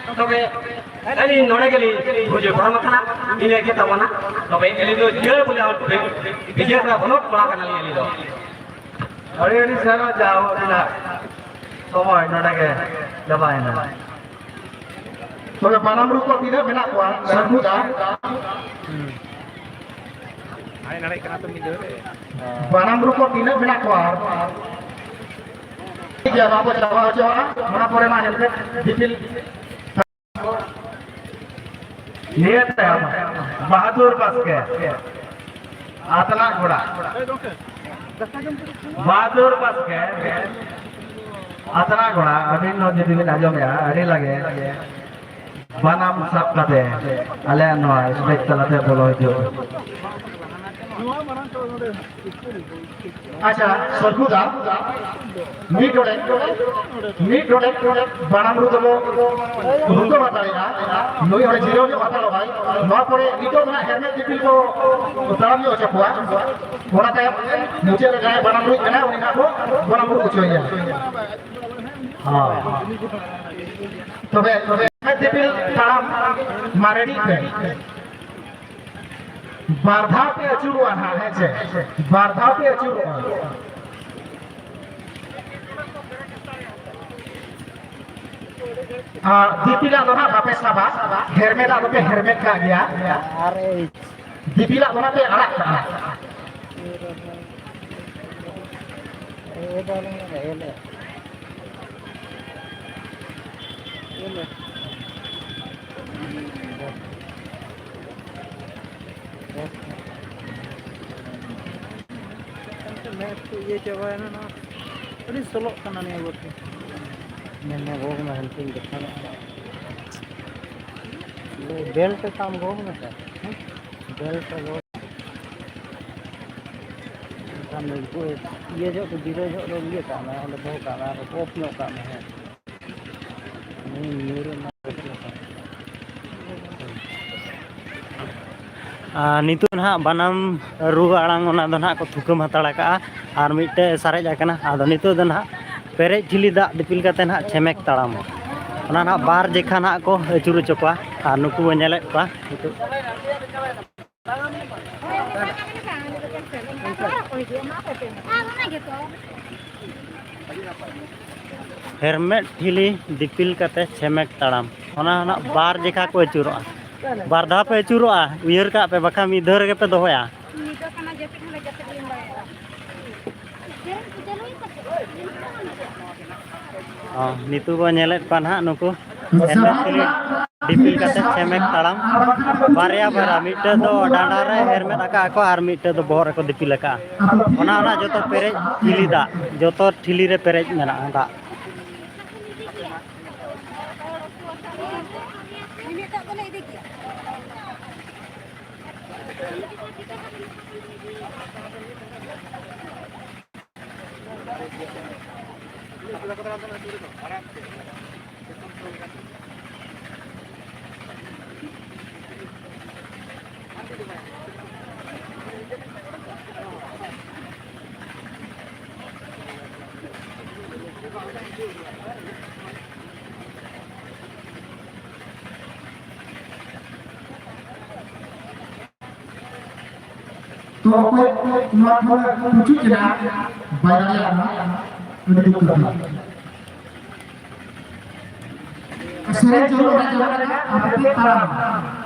तबे अली नोड़े के लिए मुझे बड़ा मखना इन्हें के तबना तबे अली तो जेल बोले और विजय का बहुत बड़ा करना लिए अली तो अरे सारा जाओ ना समय नोड़े के दबाए ना तो बानाम रूप को तीन बिना कुआ सरबुदा आए नड़े कना तो मिल बानाम रूप को तीन बिना कुआ क्या बाबू चलावा हो जाओ ना मना पड़े ना जल्दी डिटेल ये बहादुर पास के आतना घोड़ा बहादुर पास के आतना घोड़ा अभी नो जदी में आजो में अरे लगे बनाम सब कते अले नो स्टेज चलाते बोलो जो अच्छा सरकुदा मीट रोडे बनाम रू दो हुंको बताएगा नोई और जीरो जो बता लो भाई नो पड़े इतो ना हेलमेट दिपिल को उतार लियो चपुआ बोला था नीचे लगाए बनाम रू है ना उन्हें को बनाम रू कुछ हो गया हां तबे दिपिल ताम मारेडी पे बारधा पे अचुरुआ है जे बारधा पे अचुरुआ दीपिला दोना बापे साबा हेरमेट आलो पे हेरमेट का गया अरे दीपिला दोना पे अलग था ये डालेंगे ये मैं तो ये जगह है ना अरे सोलो करना नहीं बोलते मैंने वो में हेल्पिंग देखा ये बेल्ट काम वो में सर बेल्ट वो काम में को ये जो जीरो जो लोग ये काम है और वो काम है वो अपना काम है नहीं मेरे ना नितु ना बनाम रू आड़ांग को थुकम हताड़ा का और मिट्टे सारेज आदो नितु ना पेरेज ठिली दा दिपिल काते ना छेमेक ताड़ाम ना बार जेखा ना को अचुर चोका और नुकु नेले को नितु हेलमेट ठिली दिपिल काते छेमेक ताड़ाम ना बार जेखा को अचुरोआ बारधा पे अचुरोआ उयर का पे बखा मी धर के पे दोया नितु को नेलेट पान हा नुकु डिपिल काते छेमेक ताड़ाम बारिया बारा मिटे दो डांडा रे हेलमेट आका को आर मिटे दो बोहर को दिपिल का ओना जोतो पेरेज ठिली दा जोतो ठिली रे पेरेज मेना दा तो कुछ जना बायरा ना उन्हें करना असरे जो आपके तारा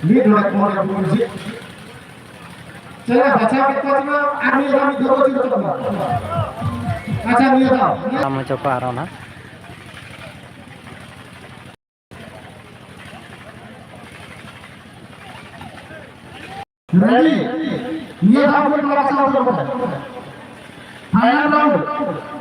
Lead like more of music. चलो बच्चा कितना चलो आदमी दो चीज तो अच्छा नहीं था हम चपा रहा ना रेडी ये राउंड में लगा सकते हो फाइनल राउंड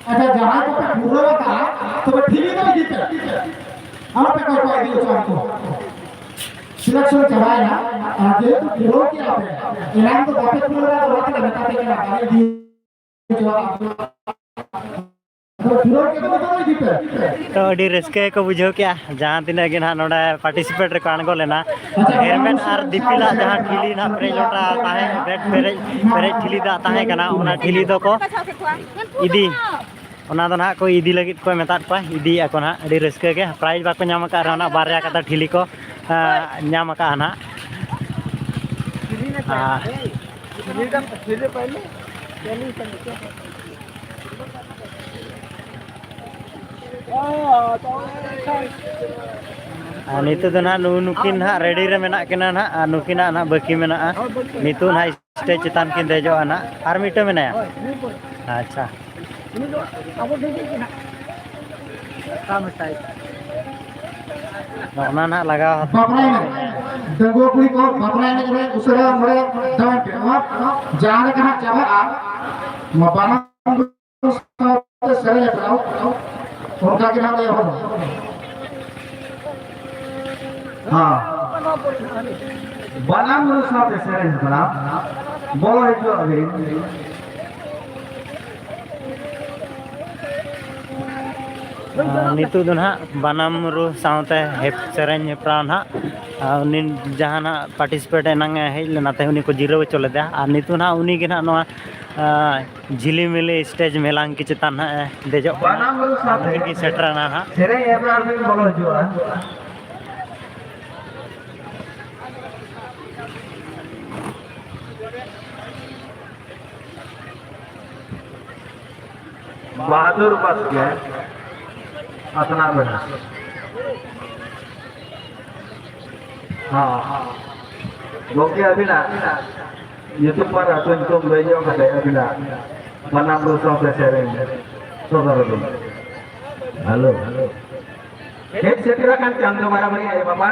अच्छा जहाँ को पे पूरा का तो ठीक है तो जीते हम पे कोई कोई दिल चाह को सिलेक्शन चलाए ना आगे तो पूरा क्या पे इलाम तो बातें पूरा तो बातें बता के ना आगे दी जो तो अड़ी रस्के को बुझो क्या जहाँ तीन गे ना नोड़ा पार्टिसिपेट रे आणगो लेना हेलमेट और दिपिला जहाँ ठिली ना पेरेज लोटा ताहे बैग पेरेज ठिली दा ताहे कना ओना ठिली दो को इदी ओना दो ना को इदी लगित को मेता को इदी ako ना अड़ी रस्के के प्राइज बाको नाम का रहना बारया कता ठिली को नाम का ना नितु दो ना नुकिन ना रेडी रे मेना किना ना नुकिना ना बाकी मेना नितु ना स्टेज चितान किन देजो ना आर मिटो मेना अच्छा ना ना लगा बापराय ने दंगो कुड़ी को बापराय ने जरे उसरा मरे दान पे जाने कना चाहे आ मबाना सरे बनाओ उनका के नाम ले हो हां बनाम रो साथे सरे बना बोलो है जो अभी नितु दो ना बनाम रू साउते हेप सेरेन हेप्रा ना उनी जहाँ ना पार्टिसिपेट एनांग हेज लेना ते उनी को जीरो चले दे और नितु ना उनी के ना नोआ झिलीमिली स्टेज मेलांग की चितान ना देजो बनाम रो साथे की सेटरा ना हा सरे हेप्रा में बोलो जो बहादुर बस गए अपना बना हाँ लोग अभी ना यूट्यूब पर अतुन तुम ले जाओ कटे अभी ना बनाम रो सॉन्ग से सोदर दो हेलो हेड सेटरा kan चंद्र बराबरी है बाबा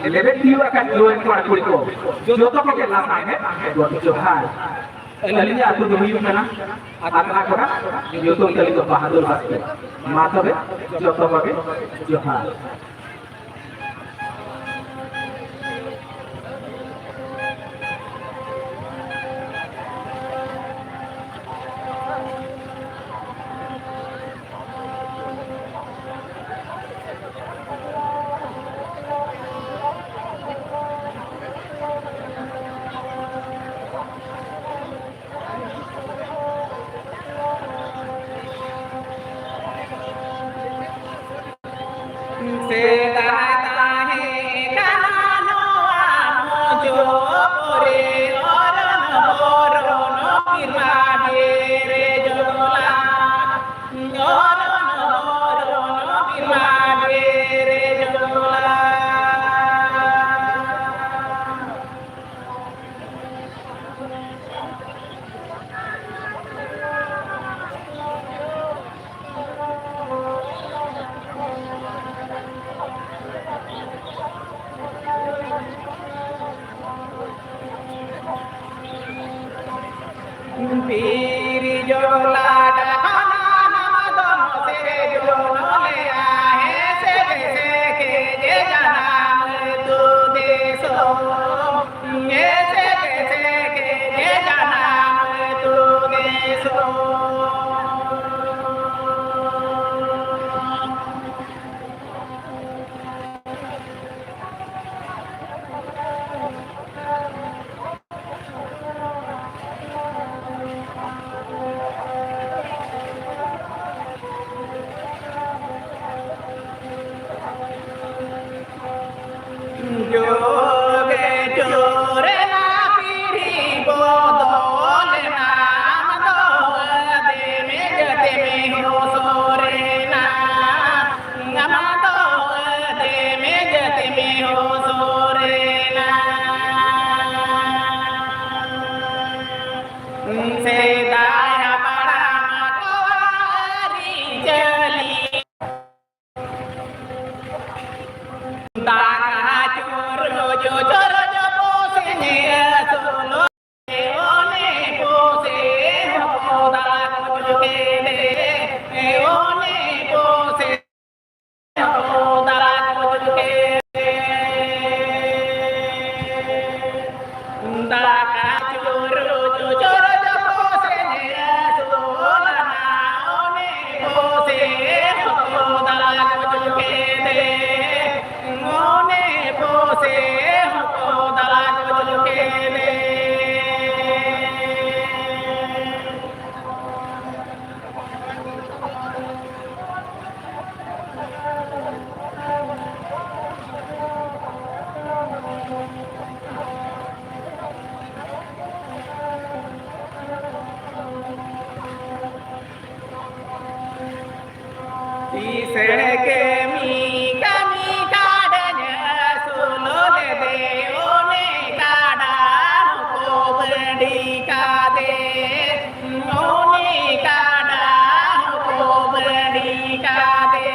लेवे टीव akan join ko kulit ko joto ko ke lama है जो हां अली आतु दो हुई ना आतना करा यूट्यूब के लिए बहादुर बात मातबे जोतो बगे जो हां Piri jola da kana namadon se jono le ahe se ke je janam tu deso ye se ke je janam tu deso kisene ke mi kami kadanya sulole de one kada ko bandi kade one kada ko bandi kade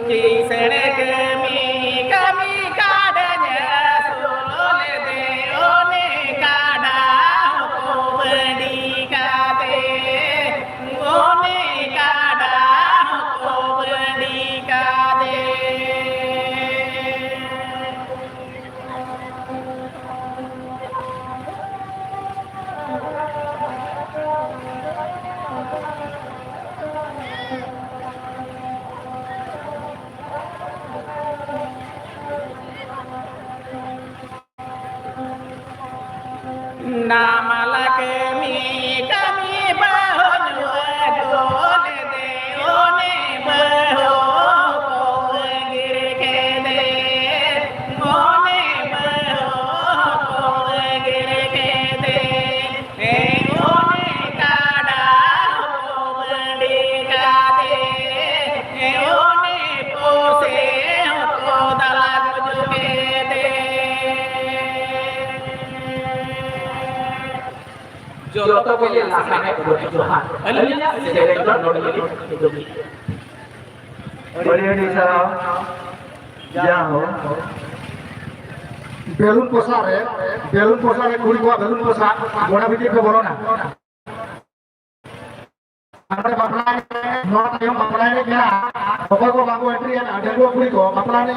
kisene ke mi kami kadanya sulole de one kada ko bandi kade one kada ko bandi kade namalake mi kami bahonu dole de one baho ko gir ke de one baho ko gir ke de e one kada ko bandi ka de e one pose ko dalag ke de joto ko ye lasane ko Tuhan alinya sedereng nodi itu bari sa jaho balloon পোষারে কুড়ি কোয়া balloon পোষা গোড়া ভিতরে কে বলো না আমরা বাপলায় not নিয়ম বাপলায় নে গেলা বাবা को बाबू एंट्री है डेंगू कुड़ी को बापलाय ने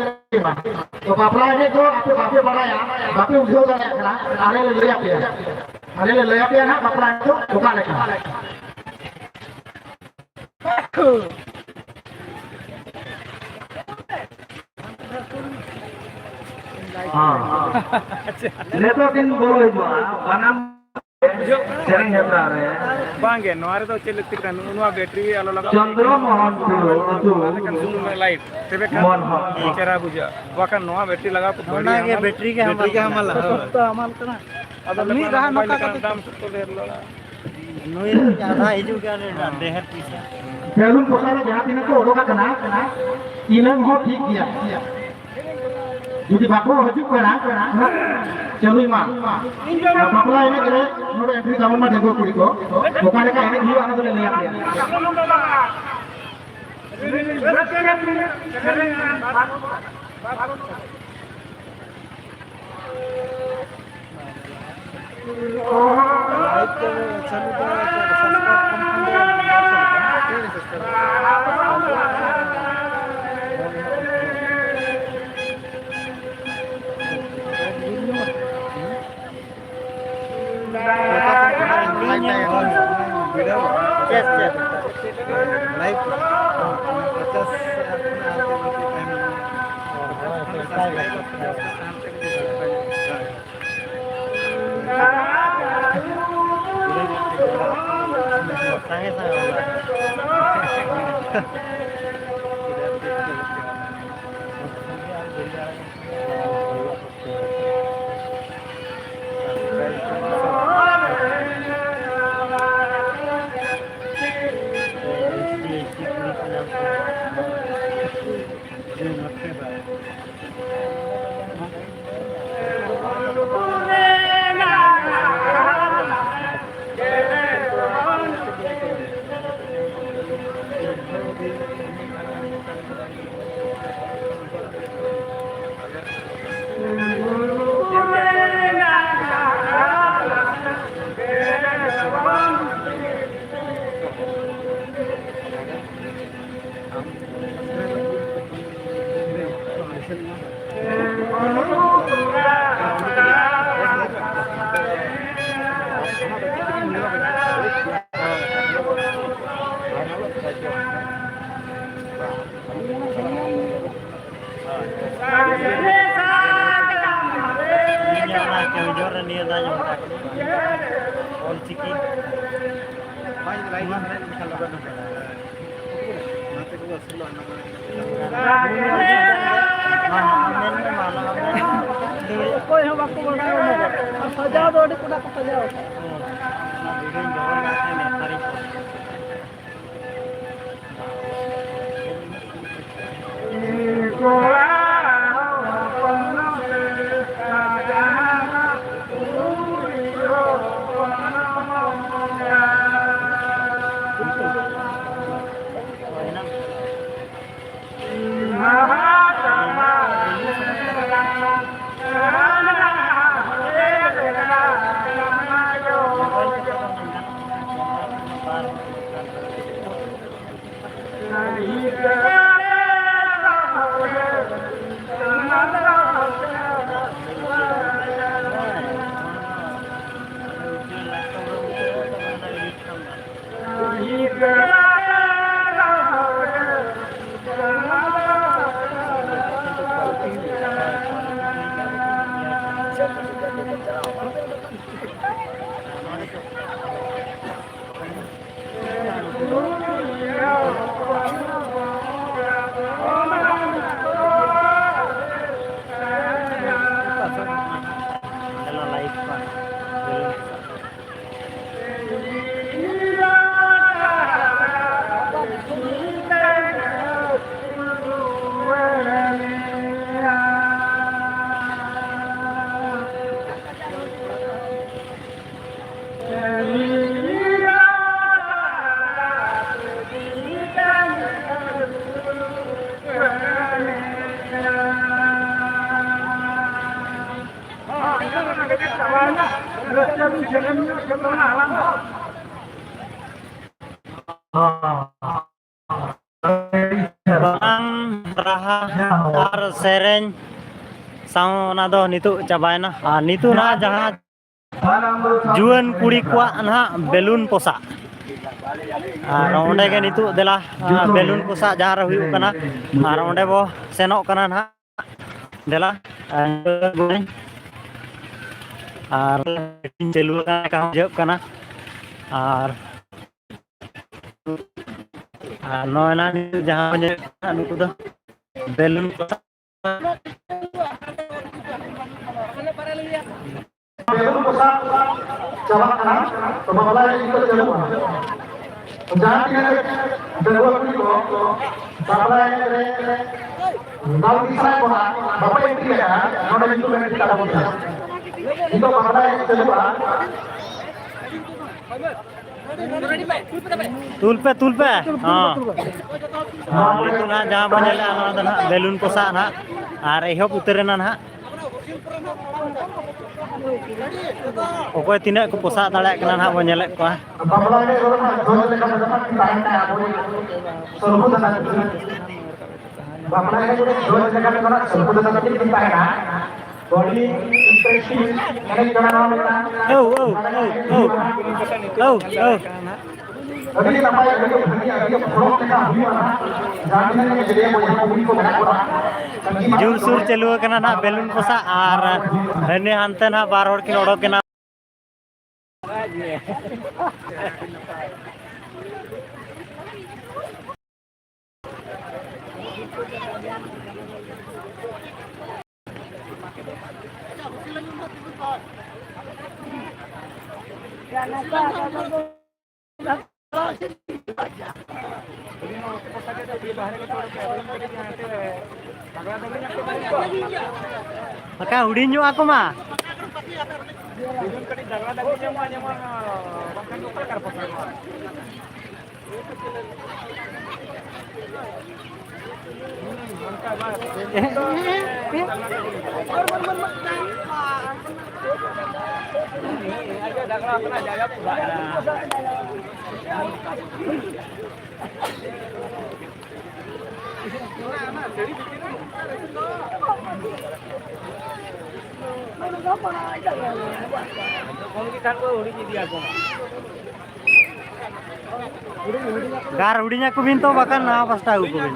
तो बापलाय ने तो आपे बापे बनाया बापे उठो जाने खला आले ले आते ना बापलाय तो दुकान है हां लेतो दिन बोलो हिजो बनाम sering hetra re bange noare to chele tikan unwa battery alo laga Chandra Mohan tu kan zoom light tebe kan chera buja wakan noa battery laga to होना के बैटरी के हमला to amal kana adami raha noka ka dam to der lola नोई ज्यादा हिजू के there पीछे balloon पोषारे जहां दिन को ओडोका कना इनम हो ठीक किया যদি বাপু হজুক করা চলুই মা বাপলা এনে করে নোড এন্ট্রি কামন মা দেখো কুড়ি কো ওখানে কা এনে ভিউ আনা দলে লিয়া raha ar sereng sang na do nitu cabaina nitu na jahan juan kuri kuak na belun posa onde ge nitu dela belun posa jahar huyuk kana ar onde bo senok kana na dela ar celu ka jeb kana ar noina nitu jahan nitu do belun posa belum pusat jalan kanan, kemana ikut jalur. Jangan tinggal jalur itu, sampai kalau bisa bapak itu ya, kalau itu memang tidak ada mudah. Itu mana jalur? tulpe itu na jahan banyak ana na belun posa na ar ehop uterena na okoy tinak ko posa dale kana na bon nyelek ko Bapak ini orang lekas dapat kita hendak seluruh tanah. Bapak ini orang lekas dapat seluruh tanah kita hendak. Body impression ini jangan oh Jadi sampai dia proses kita gimana? Jangan jadi yang mau orang. jur sur celu kana na belun posa ar hene hante na bar hor kin odok kana maka hudinyo ako mah gar udinya ku binto bahkan na pas tahu ku bin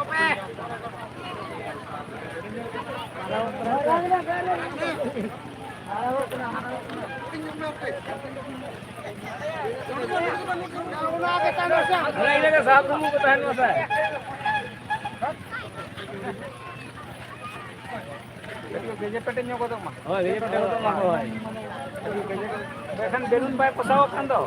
belun bay pesawat kan tuh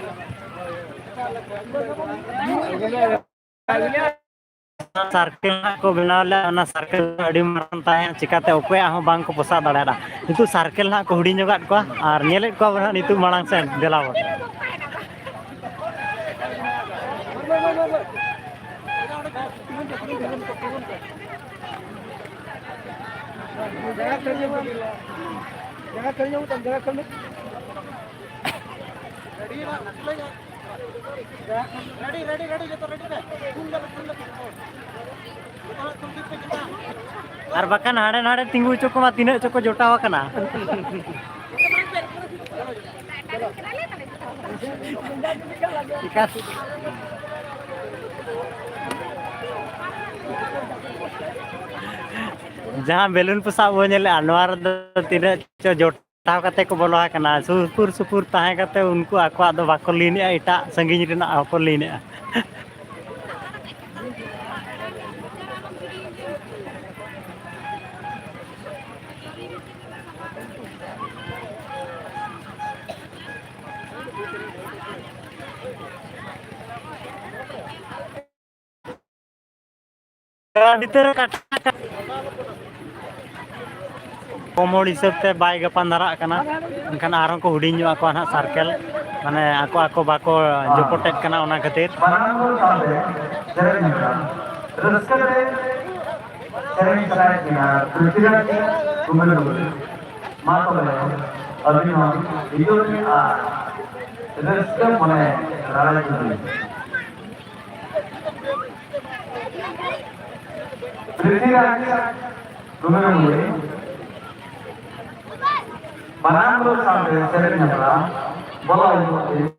circle को बनाव ले circle अड़ी मारन ताहे चिकाते ओकोया हो बांग को पोसा दाड़ा नितु सर्कल ना को हुडी जोगात को और नेलेट को बना नितु मांग से देलाव और बकान हाड़े नाड़े तिंगु चोको मा तीन चोको जोटाव कना जहाँ बेलून पसा वो तीन चो जोटाव कते को बोलो कना सुपुर सुपुर ताहे कते उनको आको दो बाको लीने एटा संगीन रेना आको लीने कोमोड़ हिसाब से बाय गपान धारा एनखान आरो को हुडिंग को ना सर्कल माने आको आको बाको जोपोटेट कना ओना खातिर Manangro sampai sering nyala, bola itu.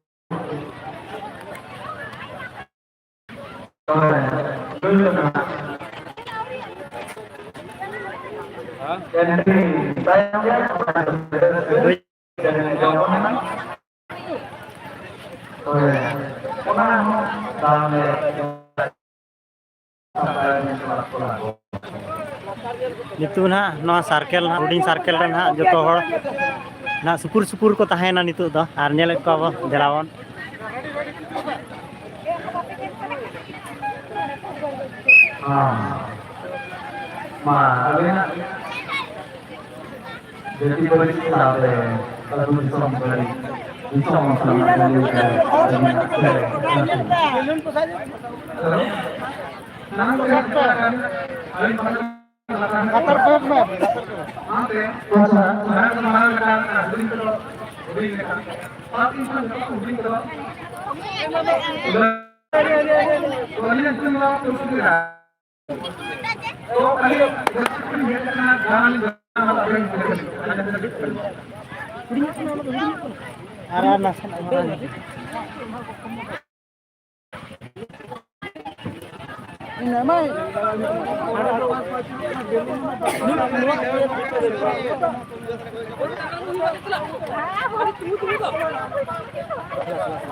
Nitu ना नवा सर्कल ना हुडिंग सर्कल रे ना जतो हर ना सुपुर सुपुर को ताहेना नितु दो आर नेले को अब देलावन Jadi polisi sampai kalau bisa membeli bisa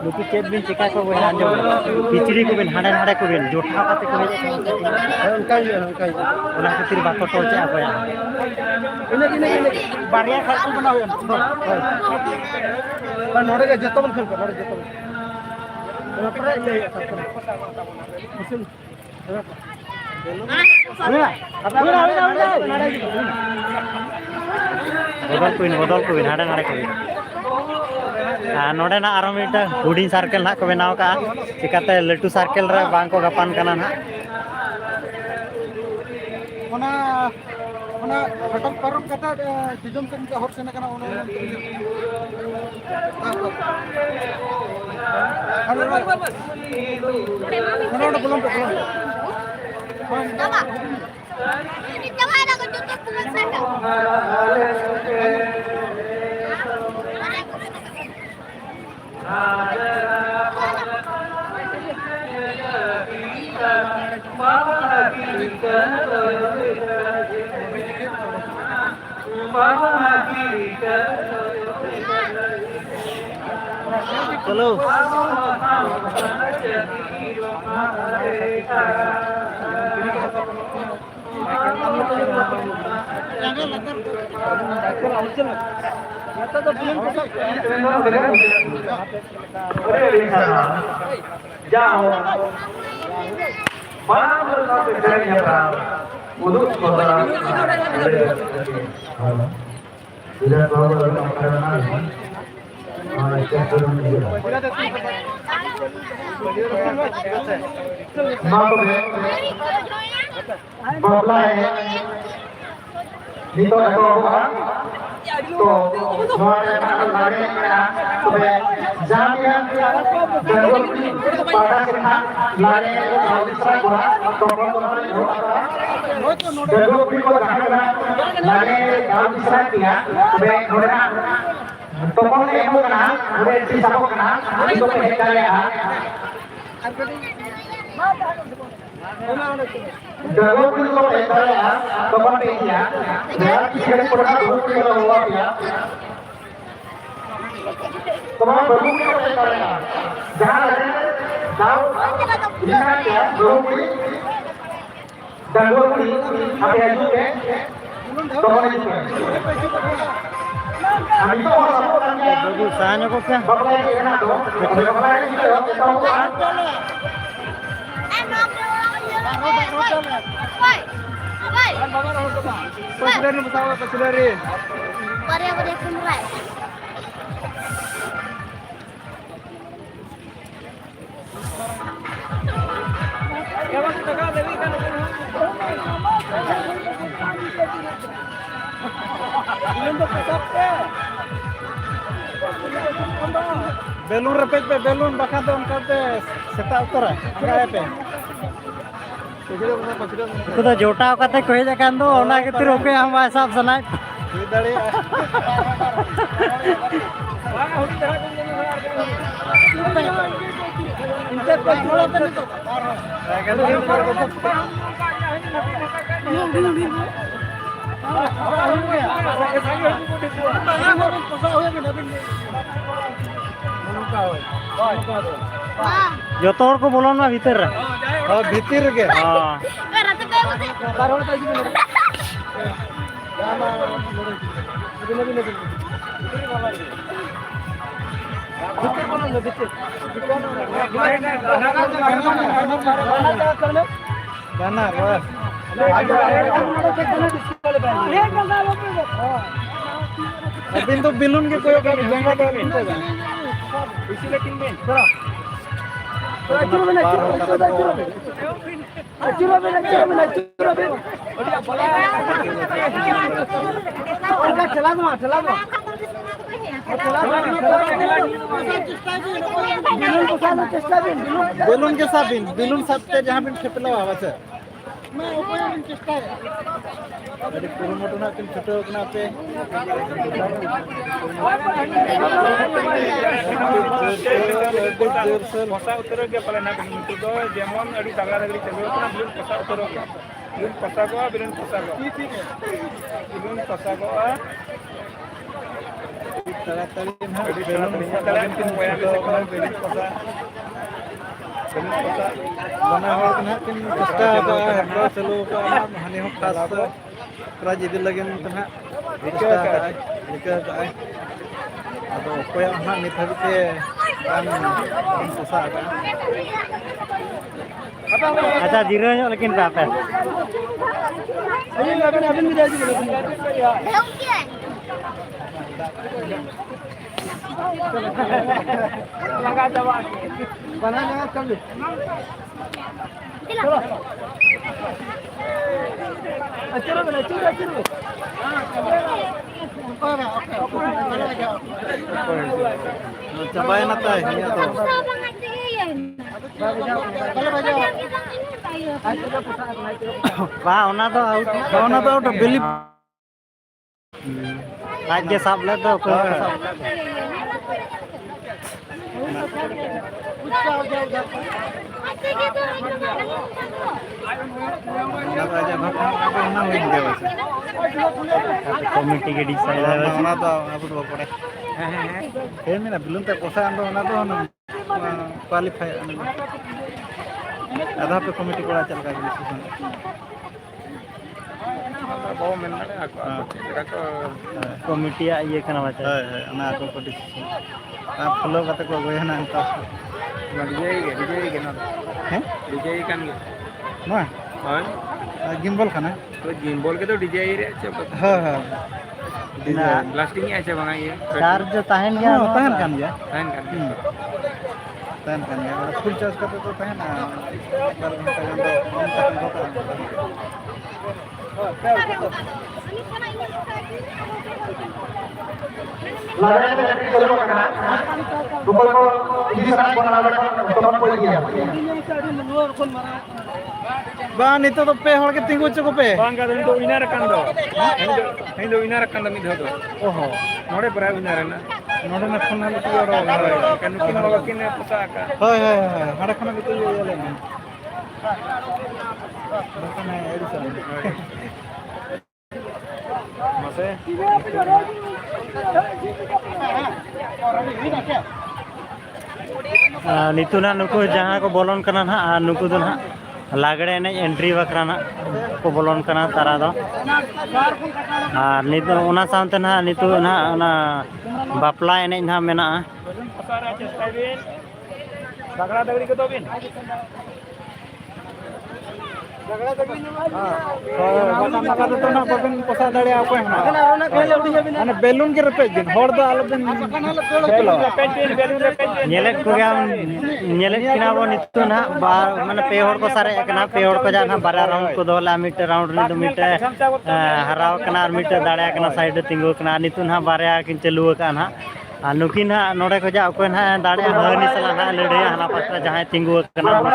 लुकी चेत बिन चिका को बन आंजो पिचड़ी को बिन हाडे हाडे को बिन जोठा काते को उनका ओना खातिर बाको टोचे आबया इने बारिया खाल को बनावे बा नोडे के जतो बन खेल नोडे जतो ओना पर ले मुस्लिम बदल को हाडे हाडे को नोडे ना आरो मिटा हुडिंग सर्कल ना को बनाव का चिकाते लटू सर्कल रे बांग को गपान कना ना ओना ओना हटम परम कथा जिजम से का हर सेना कना ओना ओना बोलम Tama. Dito nga na ko dito pumasada. चलो Mana berkat dari yang untuk saudara. Tidak tahu tentang karena dito ako to mga lari na sabi jamian dalawang para sa lari sa gua to dalawang ko kahana lari dalam sa dia sabi ora to ko emo kana ora si sako kana dito ko hekale ha dalawang ko hekale ha to ko dia ya kisah pernah buku yang luar ya teman buku yang kita jangan ada tahu jangan ya buku dan buku apa yang juga teman juga kami itu orang orangnya Bagusnya kok ya. bapak yang enak dong bapak yang juga tahu kan Presiden pesawat Presiden. Mari aku dia kemurai. Belum repet pe belum bakal tuh angkat setak utara. Enggak pe. Itu dah jota kata kau je kan tu, orang kita roke yang bahasa sana. Dari. Joto orang ko bolon mah भीतर. Oh, भीतर के. हाँ. Rata kayak Benar, bos. Abin tuh bilun ke koyo kan jangka tuh itu kan. Isi lekin bin. Belum ke sabin, belum sabte जहाँ बिन खेपला हुआ है। मैं ऊपर बिन चेष्टा है। अरे पुरुमोटो ना किन छोटे उतना पे। भाषा उत्तर के पहले ना बिन तो जेमन अड़ी तगड़ा तगड़ी चलो उतना बिन भाषा उत्तर के। बिन भाषा को बिन भाषा को। बिन भाषा को तगड़ी ना बिन तगड़ी किन पोया के सेकंड बिन भाषा बना हुआ तो ना किन कष्टा का है चलो का हानि हो खास प्राज इधर लगे तो ना निकल आए अब कोई हाँ निथा भी के काम susah kan अच्छा जीरो nya लेकिन apa है abin भी जाए लगा दवा बना लगा कर ले चलो चलो बना चलो चलो cobain apa ini atau wah ona to out beli आज के सब ले तो कोई सब कमिटी के डिसाइड है ना तो अब तो पड़े हे मेरा बिलुन तक कोसा अंदर ना तो क्वालिफाई आधा पे कमिटी कोड़ा चल का डिसीजन बहुत मेहनत है आपको कमिटी ये करना बचा है ना आपको डिसीजन आप फॉलो करते को गए ना तो विजय के ना हैं विजय kan ᱱᱚᱣᱟ ᱦᱳᱭ गिम्बल खाना तो गिम्बल के तो डीजे रे अच्छा हाँ हाँ ब्लास्टिंग है अच्छा बंगा ये चार्ज ताहन गया हाँ तहन kan gया फैन कर तहन kan gया फुल चार्ज करते तो तहन 12 घंटा गान दो ऑन तक होता लड़ाई में जब चलो करना रुपल को इसी साथ बना लगा तो हम कोई गया बा नितो तो पे हड़ के तिंगु चको पे bang ka do winner kan do hindo winner kan do mi do ओहो node pra winner na नोडे में फोन हल तो रो kan kin bawa kin pasa ka हाय हाय हाय हड़ खाना भी तो ये ले ना बकना एडिसन mase नितु ना नुकु जहाँ को बोलन कना ना नुकु दो ना लागड़े एने एंट्री बकरा ना को बोलन कना तारा दो नितु ओना सामते ना नितु ना ओना बापला एने ना मेना pasara chesta bin sagara dagri ko do bin बाटा मका तो ना बगन पोसा दड़े आपे ना माने बैलून के रपे दिन हड़ दो आलो दिन नेले को गया नेले किना वो नितु ना माने पे हड़ को सारे एकना पे हड़ को जा ना 12 राउंड को दोला मीटर राउंड रे दो मीटर हराव कना मीटर दाड़े कना साइड तिंगु कना नितु ना बारया किन चलु का ना नुकिन ना नोडे को जा को ना दाड़े हनी सला ना लड़े हना पास्ता जहां तिंगु कना ना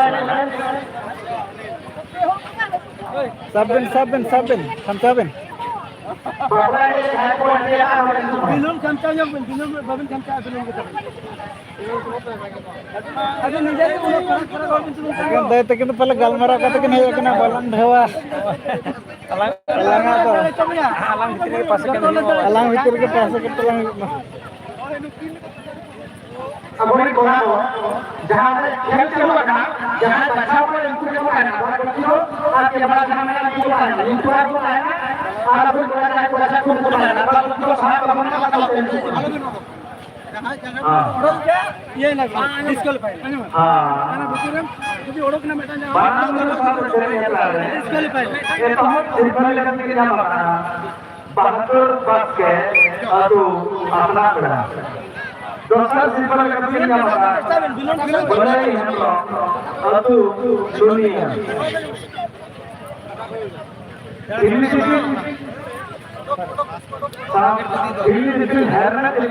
सबन बिलुन खमचा जब बिलुन बबन खमचा बिलुन के अरे निजे उन पर दे तक तो पहले गलमरा का तक नहीं कना बलन ढवा अलंगा तो अलंग भीतर के पास के तलंग अबोरी कोना जहां खेल चलो करना जहां बचाव को इनको चलो करना किलो आपके बड़ा खाना में इनको करना इनको आपको करना और अब कोई बड़ा है बड़ा को करना बड़ा किलो साहब का बनना बताओ हां ये ना डिस्क्वालीफाई हां खाना बुतुरम क्योंकि ओड़क ना बेटा जा बात में साहब तेरे ये ला रहे डिस्क्वालीफाई ये तो हम सिंपल लगने के नाम बता 72 बस के अदु अपना करा दोस्ता सिंपल लगने के नाम बता बोले हम लोग अदु दुनिया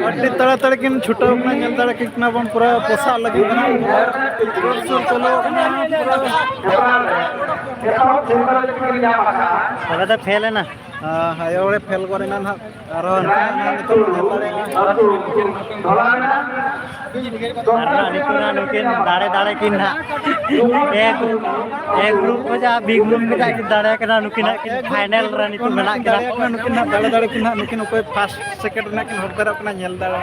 अड्डी तड़ातड़ किन छुटा अपना जलता कितना बन पूरा पोसा लगी बना चलो तबे तो फेल है ना हां एवढे फेल करे ना आरो तो नितु ना नुकिन दाड़े दाड़े किन ना एक ग्रुप को जा बी ग्रुप को जा दाड़े कना नुकिन फाइनल रे नितु मेना दाड़े नुकिन ना दाड़े किन नुकिन कोई फर्स्ट सेकंड ना किन हबदर अपना नेल दाड़े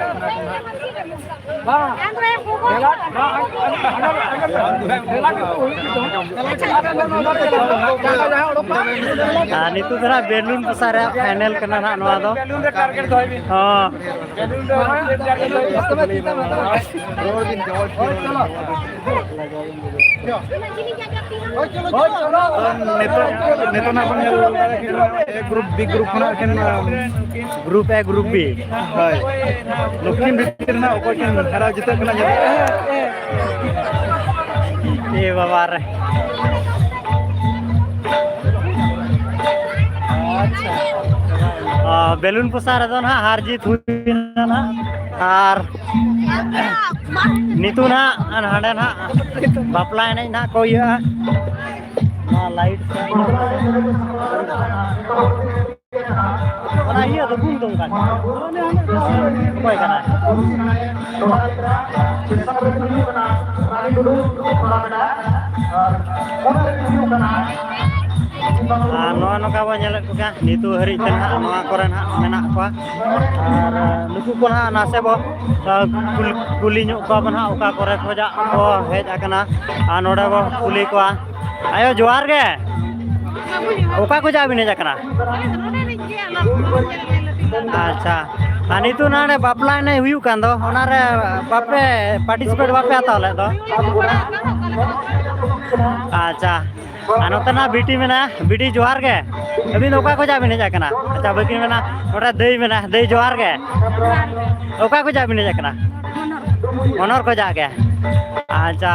नितु धरा बेलून पसारे फाइनल कना ना नवा दो टारगेट धोय bin हां नेतो ना बन ग्रुप बी ग्रुप ना ग्रुप ए ग्रुप बी हाय नुकिन भीतर ना ओको किन हरा जिते बना ए बाबा रे बेलून पसार दो ना हार जीत हुई ना और नितु ना हांडे ना बापला एने ना को ये ना लाइट ना ये तो बुम दम का कोई का नवा नौका बो नेल को का नितु हरि तन हा नवा करे ना मेना को और नुकु को ना नासे बो कुली नु को बना ओका करे खोजा को हेज आकना आ नोडे बो कुली को आयो जोहार गे ओका को जा बिने जाकना अच्छा नितु ना बापला ने हुयु कान दो ओना रे बापे पार्टिसिपेट बापे आता ले दो अच्छा नोतना बीटी मेना बीटी जोहार के अभी ओका को जाबिन हेज कना अच्छा बाकी मेना ओटा दई मेना दई जोहार के ओका को जाबिन हेज कना मनोर को जाके अच्छा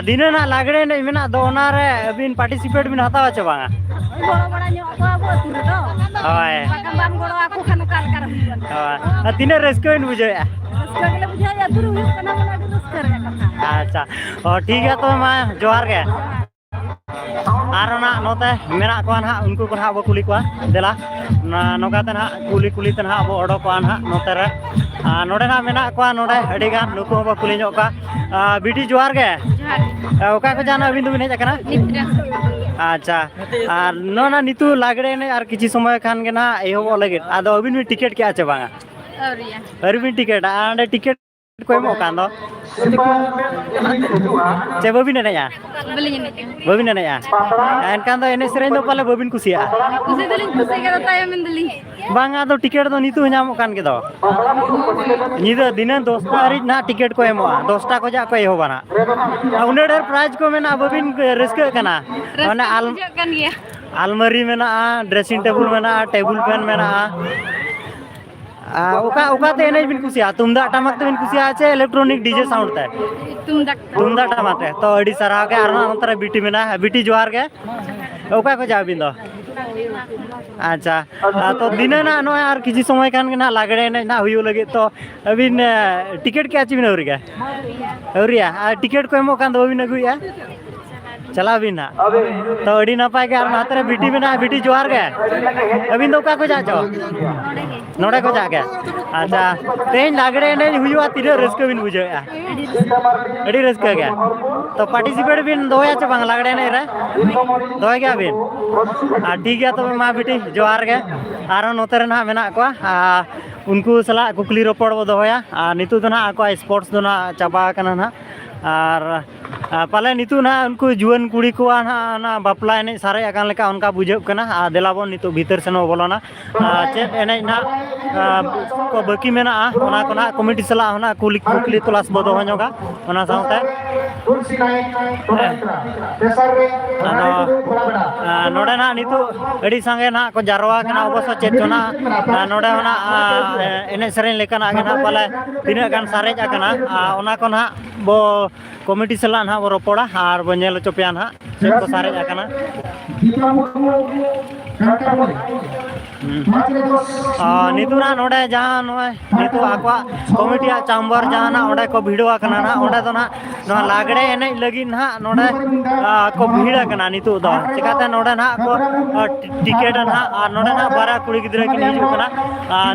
दिने ना लागड़े ने मेना दो ओना रे अबिन पार्टिसिपेट बिन हतावा च बांगा Goro bora nyo ako abu atur do. होय Makan bam goro aku kan ukal kar hujan. होय तिने रस्को इन बुझे Raska gele bujha ya tur huyuk kana mana adu raska ya kata. अच्छा और ठीक है तो मैं जोहार के आरोना नोते मेना को ना उनको को ना बो कुली को देला नोकाते ना कुली कुली ते ना बो ओडो को ना नोते रे नोडे ना मेना को नोडे अडी गान नुको बो कुली नो का बीटी जोहार के ओका को जाना अबिन दुबिन हेज कना अच्छा और नोना नितु लागड़े ने और किछि समय खान के ना एहो लगे आदो अबिन में टिकट क्या छ बांगा Auria. अरबिन टिकट आंडे टिकट कोई मो कान दो चे बबिन ने या Beli ni. बबिन ने या एन कान दो एने सेरेन दो पाले बबिन कुसिया Kusi dulu kusi kata tayo mendeli. बांगा दो टिकट दो नितु न्यामो कान के दो निदो दिने 10 तारीख ना टिकट को एमो 10 टा को जा को एहो बना उने डेर प्राइज को मेना बबिन रिस्क कना माने Kan ya. अलमारी मेना ड्रेसिंग टेबल मेना टेबल फैन मेना ओका ओका ते एने बिन कुसिया तुमदा टमक ते बिन कुसिया छे इलेक्ट्रॉनिक डीजे साउंड ते Tumdak. तुमदा टमक ते तो अडी सराह के आरना अंतरा बीटी मेना बीटी जोहार के ओका को जा बिन दो अच्छा तो दिने ना नो यार किछि समय कान के ना लागड़े ने ना हुयो लगे तो अबिन टिकट के आछि बिन औरिया औरिया टिकट को एमो कान दो बिन अगुया चला बिन ना तो अडी नपाय के आर मात्र बीटी बिना बीटी जोहार के अबिन दो का को जाचो नोडे को जाके अच्छा तेन लागड़े ने हुयुआ तिरे रस्क बिन बुझया अडी रस्क के तो पार्टिसिपेट बिन दोया च बांग लागड़े ने रे दोय गया बिन ठीक है तो मा बेटी जोहार के आरो नोते रे ना मेना को उनको सला कुकली रोपड़ बो दोया नितु तो ना को स्पोर्ट्स दो ना चाबा कना ना और पाले नितु ना उनको जुआन कुड़ी को ना बापला एने सारे अकान लेका उनका बुझे कना देलाबो नितु भीतर सेनो बोलोना चेत एने ना को बाकी मेना ओना कोना कमिटी सला होना कुली कुकली तलास बो दोहनोगा ओना साउते नोडे ना नितु अड़ी संगे ना को जारवा कना अवश्य चेत चोना नोडे होना एने सरेन लेका ना ना पाले तिना गान सारे जाकना ओना को ना बो कमिटी सला ना बो रोपड़ा और बनेल चोपिया ना चेत को सारे जाकना नितु ना नोडे जहां नोय नितु आकवा कमिटी चांबर जहां ना ओडे को भिड़वा कना ना ओडे तो ना नो लागड़े एने लगी ना नोडे को भीड़ कना नितु दो चिकाते नोडे ना को टिकट ना और नोडे ना बारा कुड़ी गिदरा की हिजु कना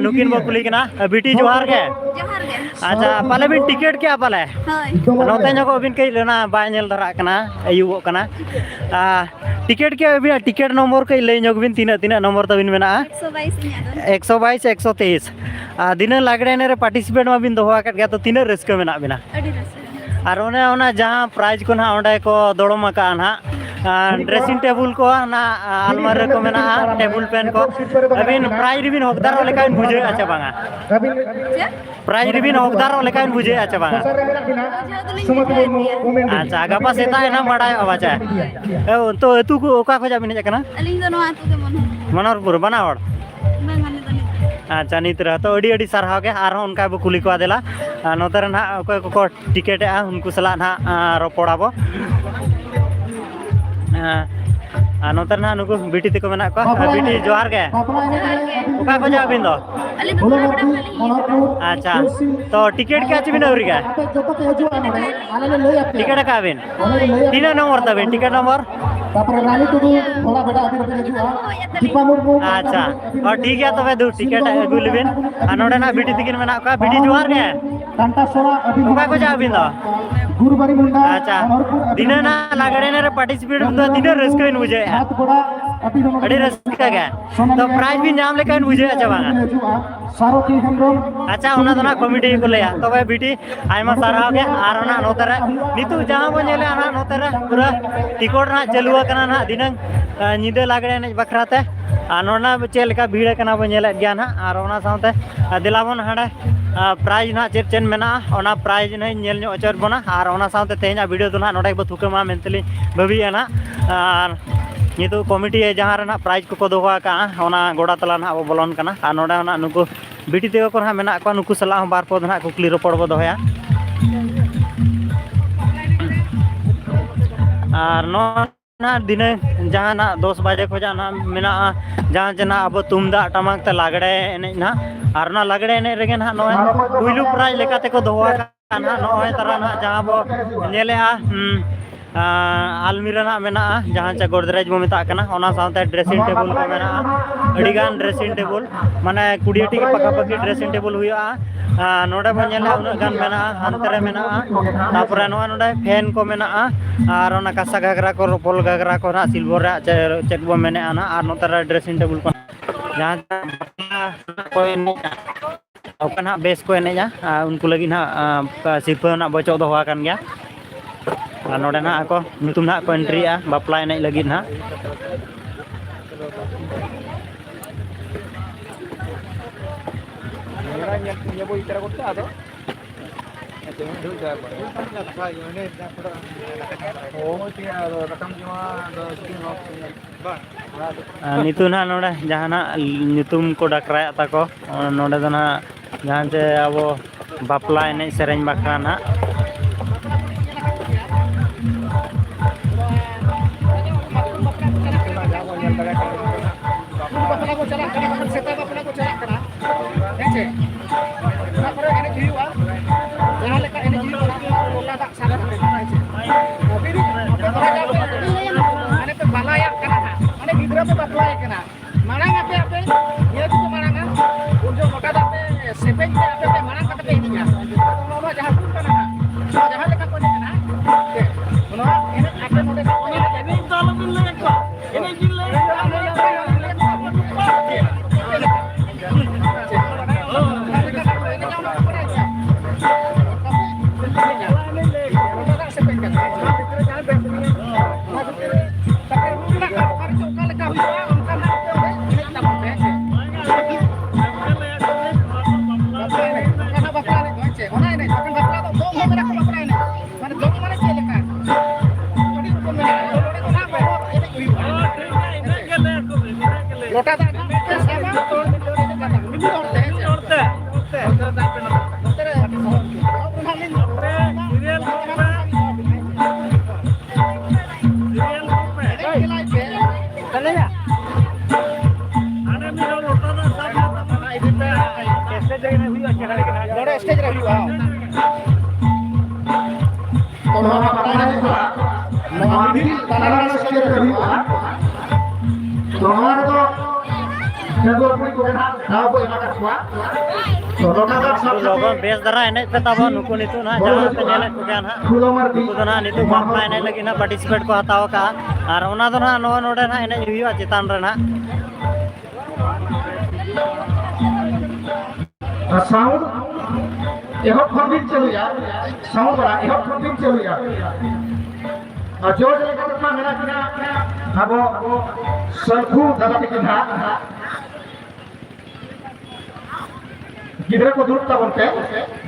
नुकिन बो कुली कना बीटी जोहार के Johar ge. अच्छा पाले बिन टिकट क्या पाले Hoy. नोते नको बिन कई लेना बाय नेल धरा कना अयुबो कना टिकट के अभी टिकट नंबर कई ले नको बिन तीना तीना नंबर तो बिन मेना 122 nya do. 122 123 दिन लागड़े ने पार्टिसिपेट मा बिन दोहा गया तो तीन रस्क मेना बिना Adi rasa. और ओना जहाँ प्राइज को ना ओंडे को दौड़म का ना ड्रेसिंग टेबल को ना अलमारी को मेना टेबल फैन को अबिन प्राइज रिबिन हकदार लेका बुझे अच्छा बांगा प्राइज रिबिन हकदार लेका बुझे अच्छा बांगा अच्छा गपा सेता ना बड़ाय अबाचा तो तू को ओका खोजा बिन जकना Aling do no atu ke mon. Manorpur बनावड़ Bang ani do ni. अच्छा नित रह तो अड़ी अड़ी सारहाव के आर उनका बो कुली को देला नोतर ना अकोय को टिकट उनको सला ना रोपड़ाबो नोतर ना नुको बीटी तको मेना को बीटी जोहार के ओका को जा बिन दो Aling do bड़ा bड़ा kali. अच्छा तो टिकट के आछि बिन औरी के टिकट का बिन तीन नंबर तबिन टिकट नंबर अच्छा और ठीक है तबे दू टिकट अगु लेबिन नोडे ना बीटी तिकिन मेना का बीटी जोहार के ओका को जा बिन दो अच्छा दिन ना लागड़े ने पार्टिसिपेट तो दिन रस्क इन बुझे अड़ी रस्क के तो प्राइज भी नाम लेका इन बुझे अच्छा बांगा अच्छा उना तो ना कमिटी को लेया तो भाई बीटी आयमा सारा के आर ना नोतरे नितु जहां बो नेले ना नोतरे पूरा टिकट ना चलुआ कना ना दिन निदे लागड़े ने बखराते नोना चे लेका भीड़ कना बो नेले गया ना आर ओना साथे दिलाबन हाडे प्राइज ना चेक चेन मेना ओना प्राइज ना नेल ᱧᱚᱜ ᱚᱪᱚᱨ ᱵᱚᱱᱟ ᱟᱨ ᱚᱱᱟ ᱥᱟᱶᱛᱮ ᱛᱮᱦᱮᱧᱟᱜ ᱵᱷᱤᱰᱤᱭᱳ ᱫᱚ ᱱᱟᱦᱟᱜ ᱱᱚᱰᱮ ᱜᱮᱵᱚ ᱛᱷᱩᱠᱟᱹᱢᱟ ᱢᱮᱱᱛᱮᱞᱤᱧ ᱵᱷᱟᱹᱵᱤᱭᱟ ᱱᱟᱦᱟᱜ ᱟᱨ ᱱᱤᱛᱚᱜ ᱠᱚᱢᱤᱴᱤ ᱡᱟᱦᱟᱸ ᱨᱮᱱᱟᱜ ᱯᱨᱟइज ᱠᱚᱠᱚ ᱫᱚᱦᱚ ᱟᱠᱟᱜᱼᱟ ᱚᱱᱟ ᱜᱚᱰᱟ ᱛᱟᱞᱟ ᱱᱟᱦᱟᱜ ᱵᱚ ᱵᱚᱞᱚᱱ ᱠᱟᱱᱟ ᱟᱨ ᱱᱚᱰᱮ ᱱᱟᱦᱟᱜ ᱱᱩᱠᱩ ᱵᱤᱴᱤ ᱛᱮᱠᱚ ᱠᱚ ᱱᱟᱦᱟᱜ ᱢᱮᱱᱟᱜ ᱠᱚᱣᱟ ᱱᱩᱠᱩ ᱥᱟᱞᱟᱜ ᱦᱚᱸ ᱵᱟᱨ ᱯᱚᱫ ᱱᱟᱦᱟᱜ ᱠᱩᱠᱞᱤ ᱨᱚᱯᱚᱲ ᱵᱚ ᱫᱚᱦᱚᱭᱟ ᱟᱨ ᱱᱚᱣᱟ ᱫᱤᱱᱟᱹ ᱡᱟᱦᱟᱱᱟᱜ 10 ᱵᱟᱡᱮ ᱠᱷᱚᱡᱟᱜ ᱱᱟᱦᱟᱜ ᱢᱮᱱᱟᱜᱼᱟ ᱡᱟᱦᱟᱸ ᱡᱮ ᱱᱟᱦᱟᱜ ᱟᱵᱚ ᱛᱩᱢᱫᱟᱜ ᱴᱟᱢᱟᱠ ᱛᱮ ᱞᱟᱜᱽᱲᱮ ᱮᱱᱮᱡ ᱱᱟᱦᱟᱜ ᱟᱨ ᱚᱱᱟ ᱞᱟᱜᱽᱲᱮ ᱮᱱᱮᱡ ᱨᱮᱜᱮ ᱱᱟᱦᱟᱜ ᱱᱚᱜᱼᱚᱭ ᱯᱩᱭᱞᱩ ᱯᱨᱟइज ᱞᱮᱠᱟ ᱛᱮᱠᱚ ᱫᱚᱦᱚ ᱟᱠᱟᱜᱼᱟ ᱱᱟᱦᱟᱜ ᱱᱚᱜᱼᱚᱭ ᱛᱟᱨᱟ ᱱᱟᱦᱟᱜ ᱡᱟᱦᱟᱸ ᱵᱚ ᱧᱮᱞᱮᱜᱼᱟ ᱟᱞᱢᱤᱨᱟ ᱱᱟᱦᱟᱜ ᱢᱮᱱᱟᱜᱼᱟ ᱡᱟᱦᱟᱸ ᱪᱮ ᱜᱚᱫᱨᱮᱡᱽ ᱵᱚ ᱢᱮᱛᱟᱜ ᱠᱟᱱᱟ ᱚᱱᱟ ᱥᱟᱶᱛᱮ ᱰᱨᱮᱥᱤᱝ ᱴᱮᱵᱩᱞ ᱠᱚ ᱢᱮᱱᱟᱜᱼᱟ ᱟᱹᱰᱤᱜᱟन ᱰᱨᱮᱥᱤᱝ ᱴᱮᱵᱩल ᱢᱟᱱᱮ 20ᱴᱤ ᱯᱟᱠᱟ ᱯᱟᱠᱤ ᱰᱨᱮᱥᱤᱝ ᱴᱮᱵᱩल ᱦᱩᱭᱩᱜᱼᱟ ᱱᱚᱰᱮ ᱵᱚ ᱧᱮᱞᱮᱜᱼᱟ ᱩᱱᱟᱹᱜ ᱜᱟᱱ ᱢᱮᱱᱟᱜᱼᱟ ᱦᱟᱱᱛᱮ ᱨᱮ ᱢᱮᱱᱟᱜᱼᱟ ᱛᱟᱨᱯᱚᱨᱮ ᱱᱚᱰᱮ ᱯᱷᱮᱱ ᱠᱚ ᱢᱮᱱᱟᱜᱼᱟ ᱟᱨ ᱚᱱᱟ ᱠᱟᱥᱟ ᱜᱷᱟᱜᱽᱨᱟ ko ᱨᱚᱯᱚᱞ ᱜᱷᱟᱜᱽᱨᱟ ko ᱱᱟᱦᱟᱜ ᱥᱤᱞᱵᱷᱟᱨ ᱨᱮᱭᱟᱜ ᱪᱮᱫ ᱵᱚ ᱢᱮᱱᱮᱜᱼᱟ ᱱᱟᱦᱟᱜ ᱟᱨ ᱱᱚᱛᱮ ᱨᱮ ᱰᱨᱮᱥᱤᱝ ᱴᱮᱵᱩल ᱠᱚ ᱡᱟᱦᱟᱸ ᱠᱚ ᱮᱱᱮᱡᱼᱟ ᱚᱠᱟ ᱱᱟᱦᱟᱜ ᱵᱮᱥ ᱠᱚ ᱮᱱᱮᱡᱼᱟ ᱩᱱᱠᱩ ᱞᱟᱹᱜᱤᱫ ᱱᱟᱦᱟᱜ ᱥᱤᱨᱯᱟᱹ ᱱᱟᱦᱟᱜ ᱵᱚ ᱪᱚᱜ ᱫᱚᱦᱚ ᱟᱠᱟᱱ ᱜᱮᱭᱟ ᱟᱨ ᱱᱚᱰᱮ ᱱᱟᱦᱟᱜ ᱟᱠᱚ ᱧᱩᱛᱩᱢ ᱱᱟᱦᱟᱜ ᱠᱚ ᱮᱱᱴᱨᱤᱭᱟ ᱵᱟᱯᱞᱟ ᱮᱱᱮᱡ ᱞᱟᱹᱜᱤᱫ ᱱᱟᱦᱟᱜ ᱧᱮᱞ ᱵᱚ ᱤᱛᱟᱹ ᱠᱚᱛᱮ ᱟᱫᱚ ᱱᱤᱛᱚᱜ ᱱᱟᱦᱟᱜ ᱱᱚᱰᱮ ᱡᱟᱦᱟᱱᱟᱜ ᱧᱩᱛᱩᱢ ᱠᱚ ᱰᱟᱠᱨᱟᱭᱮᱫ ᱛᱟᱠᱚ ᱱᱚᱰᱮ ᱫᱚ ᱱᱟᱦᱟᱜ ᱡᱟᱦᱟᱸ ᱪᱮ ᱟᱵᱚ ᱵᱟᱯᱞᱟ ᱮᱱᱮᱡ ᱥᱮᱨᱮᱧ ᱵᱟᱠᱷᱨᱟ ᱱᱟᱦᱟᱜ ᱵᱟᱯᱞᱟ ᱠᱚ ᱪᱟᱞᱟᱜ ᱠᱟᱱᱟ ᱥᱮᱛᱟ ᱵᱟᱯᱞᱟ ᱠᱚ ᱪᱟᱞᱟᱜ ᱠᱟᱱᱟ ᱦᱮᱸᱥᱮ ᱚᱱᱟ ᱠᱚᱨᱮ ᱮᱱᱮᱡ ᱦᱩᱭᱩᱜᱼᱟ ᱡᱟᱦᱟᱸ ᱞᱮᱠᱟ ᱮᱱᱮᱡ ᱦᱩᱭᱩᱜᱼᱟ ᱞᱚᱴᱟ ᱫᱟᱜ ᱥᱟᱵ ᱠᱟᱛᱮ ᱦᱮᱸᱥᱮ ᱢᱟᱱᱮ ᱯᱮ ᱵᱟᱞᱟᱭᱟᱜ ᱠᱟᱱᱟ ᱢᱟᱱᱮ ᱜᱤᱫᱽᱨᱟᱹ ᱯᱮ ᱵᱟᱯᱞᱟᱭᱮ ᱠᱟᱱᱟ ᱢᱟᱲᱟᱝ ᱟᱯᱮ ᱱᱤᱭᱟᱹ ᱠᱚ ᱢᱟᱲᱟᱝᱟ ᱩᱱ ᱡᱚᱠᱷᱚᱱ ᱞᱚᱴᱟ ᱫᱟᱜ ᱯᱮ ᱥᱮᱯᱮᱧ ᱯᱮ ᱟᱯᱮ ᱯᱮ ᱢᱟᱲᱟᱝ ᱠᱟᱛᱮ ᱯᱮ ᱮᱱᱮᱡᱼᱟ ᱱᱚᱣᱟ ᱡᱟᱦᱟᱸ ᱠᱚ ᱠᱟᱱᱟ ᱡᱟᱦᱟᱸ ᱞᱮᱠᱟ ᱠᱚ ᱮᱱᱮᱡ ᱠᱟᱱᱟ ᱱᱚᱣᱟ ᱮᱱᱮᱡ ᱟᱯᱮ ᱱᱚᱰᱮ ᱠᱚ ᱮᱱᱮᱡ ᱫᱚ ᱟᱞᱚᱵᱤᱱ ᱞᱟᱹᱭ ᱠᱚᱣᱟ ᱮᱱᱮᱡ ᱵᱤᱱ ᱞᱟᱹᱭ Lota tak logon bes dara enej pe tabo nuku nitu na jahan pe nyelek ko gan ha nuku do na nitu bapla enej lagi na participate ko hataw ka ar ona do na no node na enej huyuga chetan re na sound एहो forming चलू यार sound बड़ा एहो forming चलू यार और जो जगह का मेरा किना अब सरखू दादा के किना गिदरा को दुरुप ताबन पे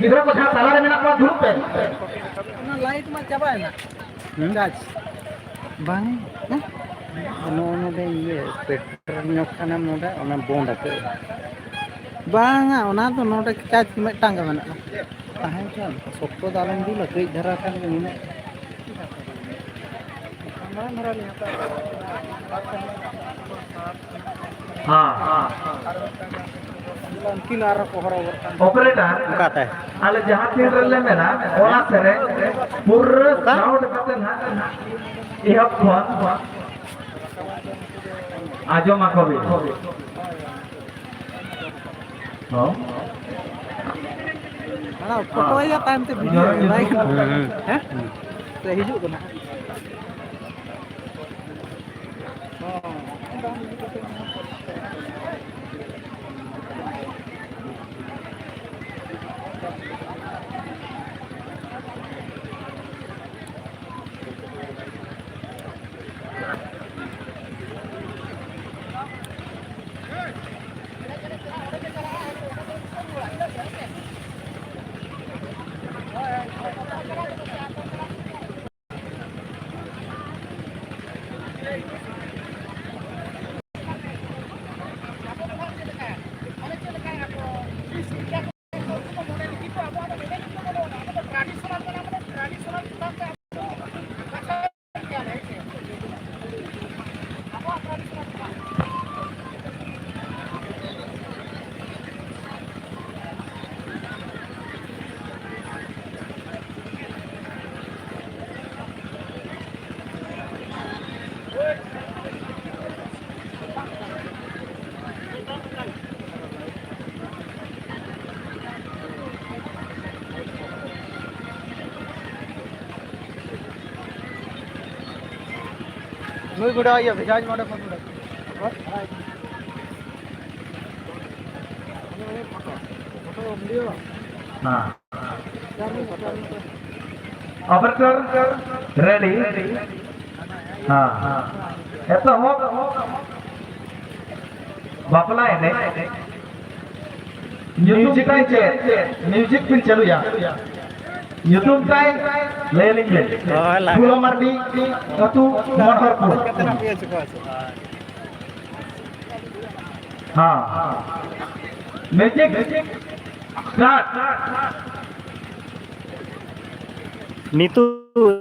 गिदरा को जहां ताला रे मेना को दुरुप पे ना लाइट मा चाबाय ना charge bang no node ye petrol nyok kana node ona bond ate banga ona to node charge metang ka mena tahen kan sokto dalam dulu kei dhara kan ini operator kata ale jahan tin rele mena ola sere purra sound kate na ihap khon ajo makobi no ana foto ya time te video baik ha te hiju kana नुई गुड़ा ये भेजाज मोड़े पर हाँ operator ready हाँ ऐसा हो बापला है नहीं म्यूजिक का म्यूजिक पिन चलू या यूट्यूब का ले लेंगे फूलो मर्दी तू मोटरपुर हाँ म्यूजिक स्टार्ट नितु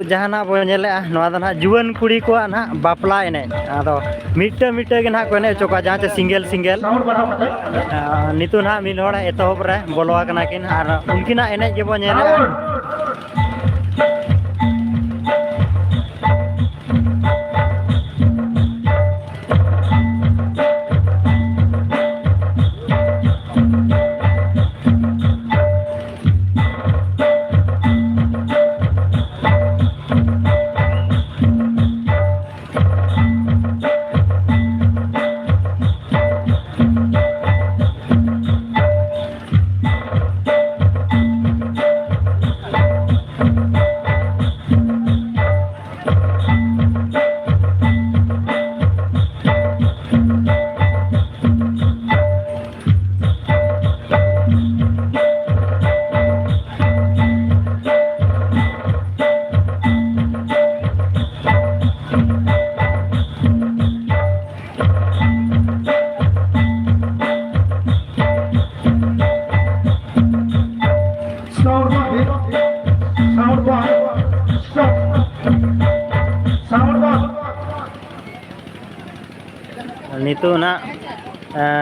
जहाना बो नेले नवा द ना जुवन कुड़ी को ना बापला एने आदो मिट्टे मिट्टे के ना को एने चोका जहां से सिंगल सिंगल साउंड बढ़ाओ मत नितु ना मिल होड़ा एतहब रे बोलवा कना किन आर उनकिना एने जे बो नेले नितु ना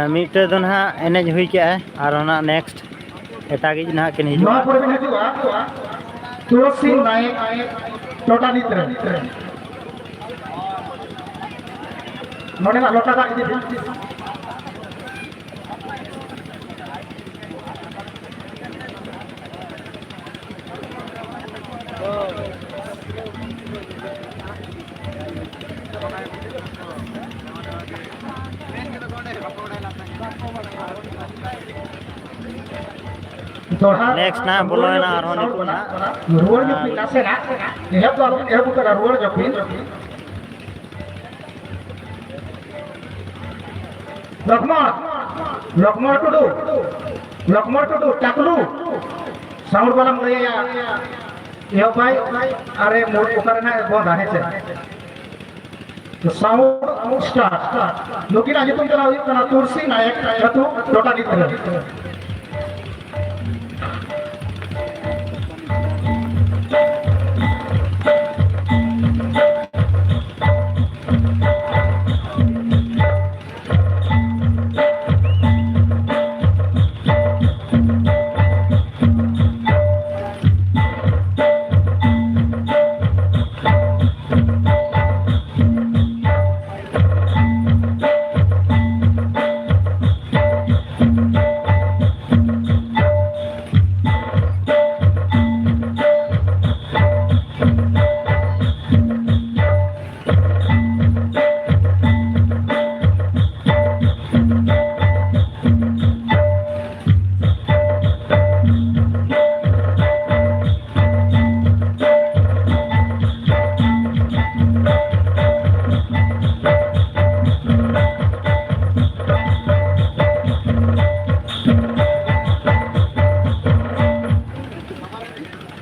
मिट्टे दो ना एने हुई के और ना नेक्स्ट एटागी ना के नहीं नवा पर में हजुआ तुलसी नायक टोटा नित्र नोने ना लोटा दा इदि नेक्स्ट ना बोलो ना और नितु ना रुवर जो पिन से ना ये तो आप ये बुका रुवर जो पिन लखमर टुडू टाकलू साउंड वाला मले या ये भाई अरे मोर ओकर ना बहुत आने से तो साउंड स्टार्ट लोकी ना तुम चलाओ तना तुलसी नायक तू टोटा नित्र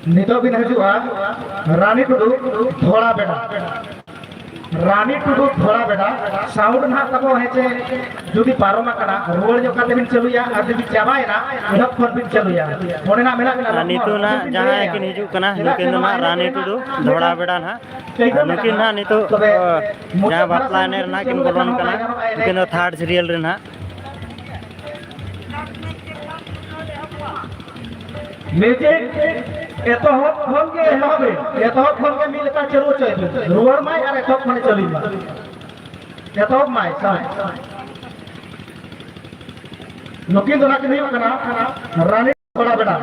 नितो बिन हजुआ रानी टुडू थोड़ा बेटा रानी टुडू थोड़ा बेटा साउंड ना तको हेचे जुदी पारोमा कना रोड जो काते बिन चलुया आ जुदी चाबायना इहब पर बिन चलुया मोने ना मेला मेला नितु ना जहां के हिजु कना नुकिन ना रानी टुडू धोड़ा बेड़ा ना नुकिन ना नितु जहां बापला ने ना किन बोलन कना नुकिन थर्ड सीरियल रे ना म्यूजिक एतो हम के हबे एतो हम के मिलता चलो चल रोड माय अरे तो मने चली बा एतो माय साय नुकिन दोना के नहीं कना रानी बड़ा बेटा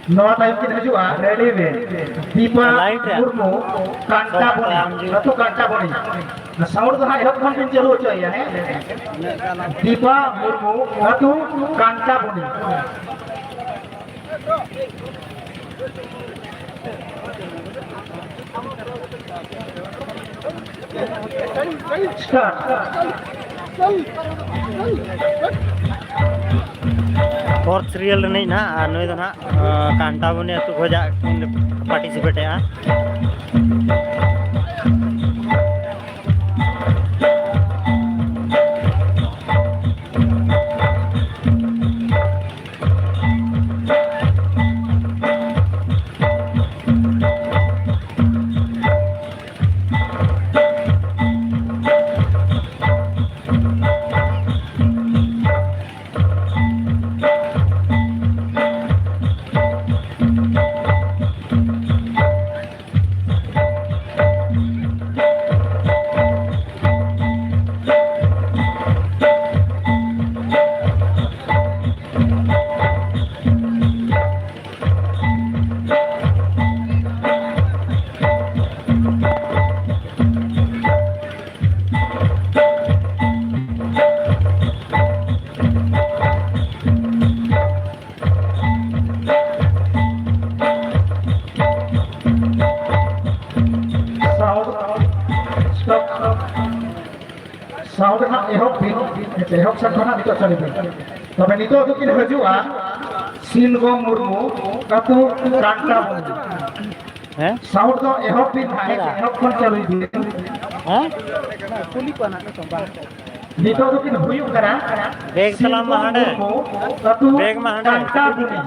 Nova time kita hijau ready be. Dipa Murmu kanta boni, satu kanta boni. Nah sound tu hai hok kan chalu hoy ya ne. Dipa Murmu satu kanta boni. Start. Fourth serial नहीं ना नुई दो ना कांटा बने तो खोजा participate है Sound na ehok bin, ehok sakana dito sa libin. Tapi nito tu kita hujua, Singgo Murmu, katu kanta boni. हैं Sound tu ehok bin hai, ehok pun chalu bin. हैं Nito tu kita huyu kara, बेग सलाम महाडे katu Beg mahade. kanta boni.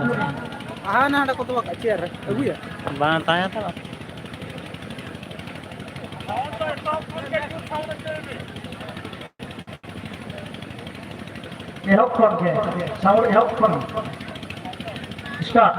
बताया था Ehok pun ke, sound ehok pun. Start.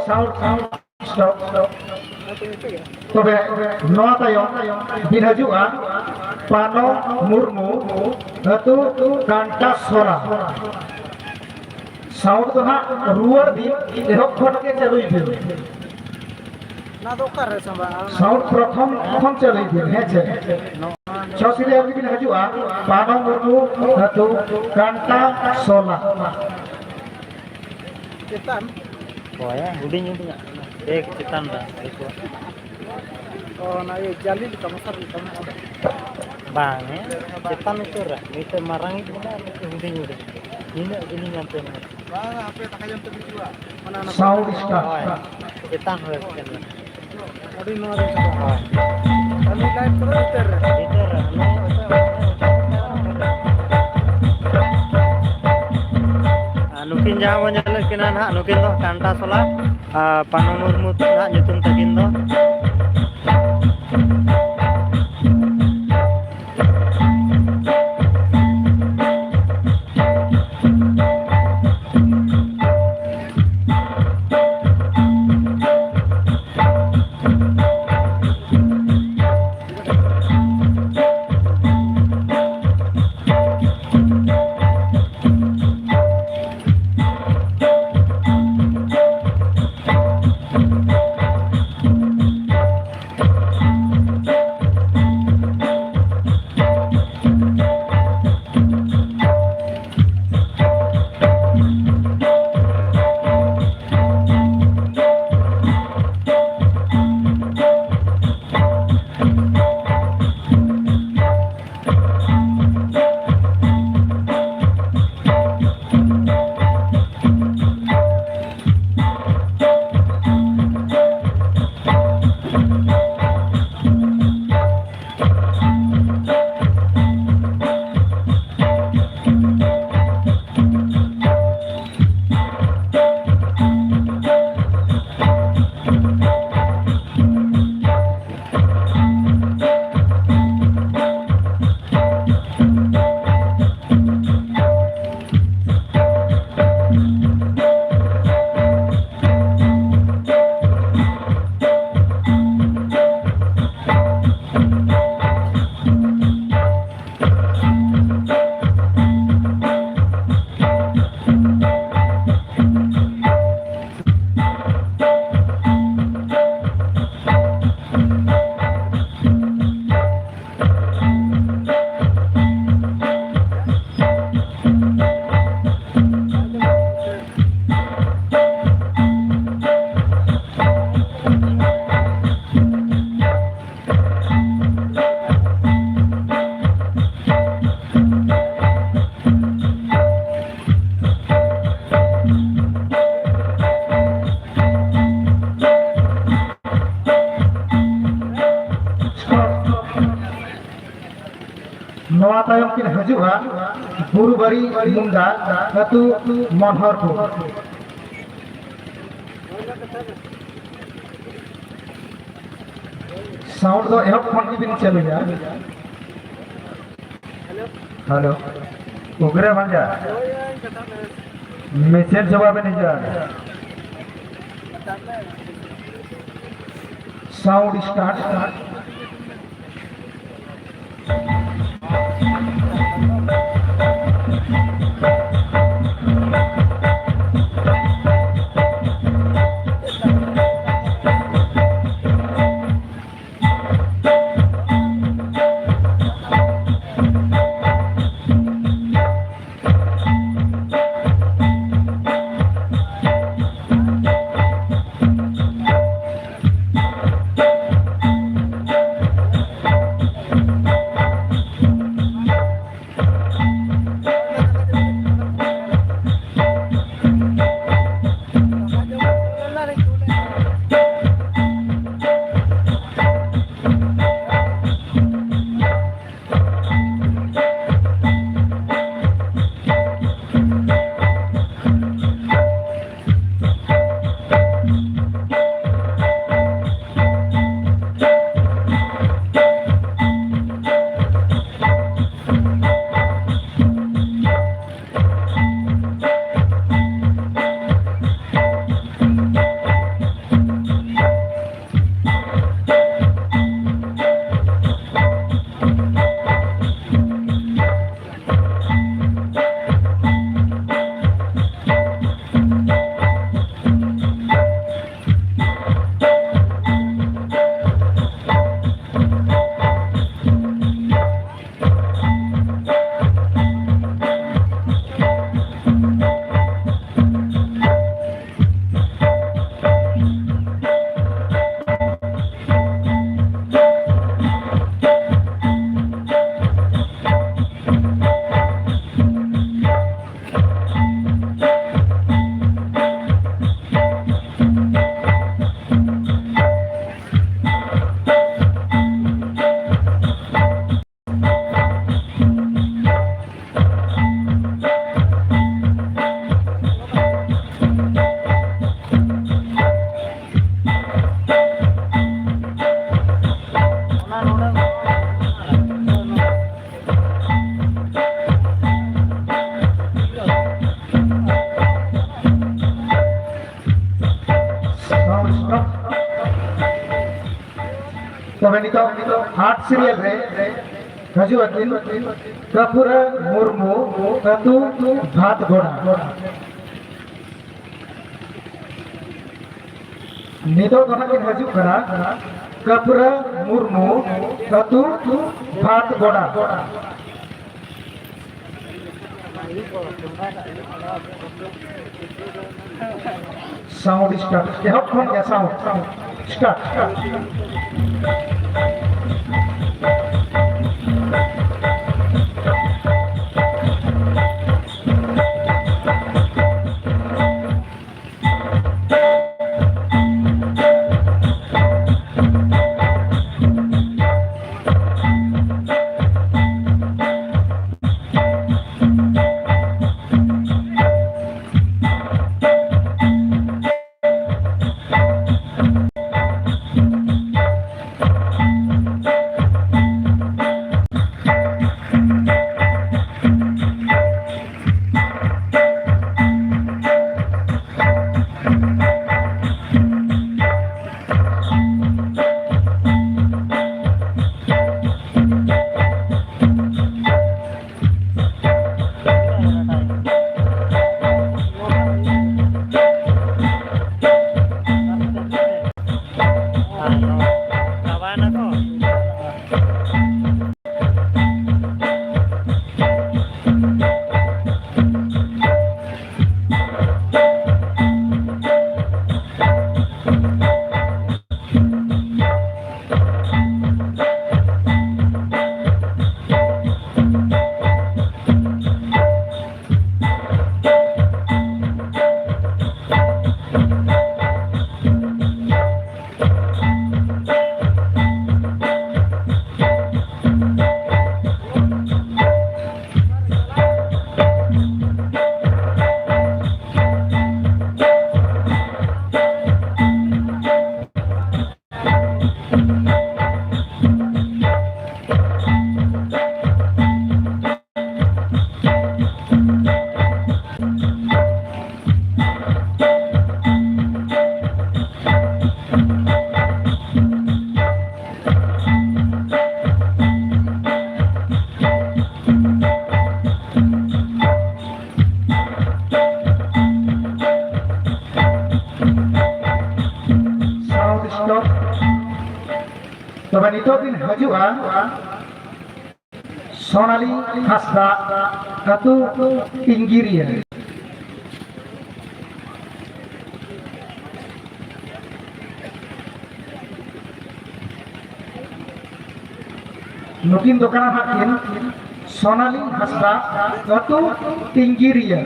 Sound stop तबे नवा तायम दिन हजुआ पानो मुर्मू अतु कांटा सोरा साउंड तो ना रुअर दिन एहब खन के चलुई दिन साउंड प्रथम चलुई दिन है छे छसिले अब दिन हजुआ पानो मुर्मू अतु कांटा सोला Pokoknya huding-huding cetan dah itu. Oh, nah ya jali di kamar di kamar. Bang, ya, cetan itu lah. Itu marang itu benar itu huding-huding. Ini gini nyampe. Bang, apa tak ayam tu juga? Mana anak? Sound start Cetan harus kan. Ada nomor ada. Kami live terus ter. Itu nukin jaha mo nyala kina na nukin do kanta sola Pano Murmu na nyutum takin do नवा तायम किन हजुआ बुरुबरी मुंगा अतु मनहरपुर sound दो एहब phone की बिन चलो यार hello उगरे बन जा message जवाब नहीं जा साउंड स्टार्ट Sound stop. तबे नितो 8 सीरियल रे हजू अकिन कपूर मुर्मू अतु भात गोड़ा नितो दोना किन हजू करा कपूर मुर्मू अतु भात गोड़ा साउंड स्टार्ट यह कौन क्या साउंड स्टार्ट तबे नितो दिन हजुआ सोनाली हासदा अतु इंगिरिया नुकिन दोकाना हाकिन सोनाली हासदा अतु इंगिरिया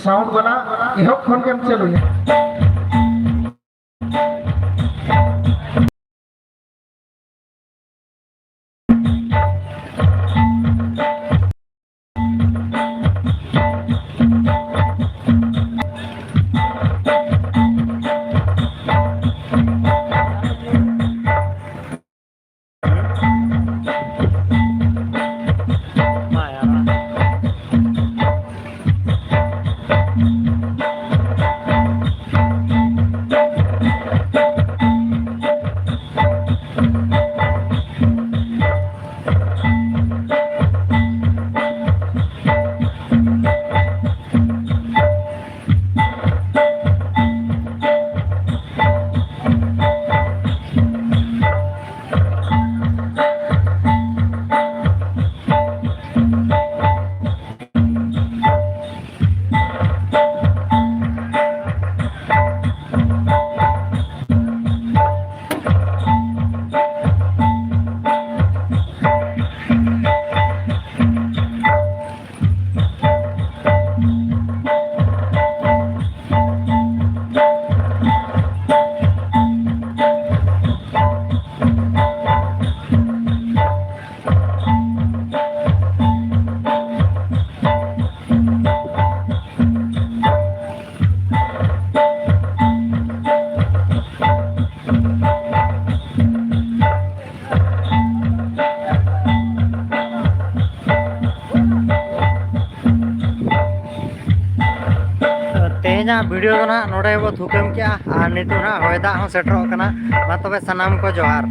साउंड वाला एहो फोन केम चलो तेहना वीडियो तो ना नोड़े बो थुकम क्या और नितु ना होय दाग हो सेटरोग कना मा तबे सनाम को जोहार।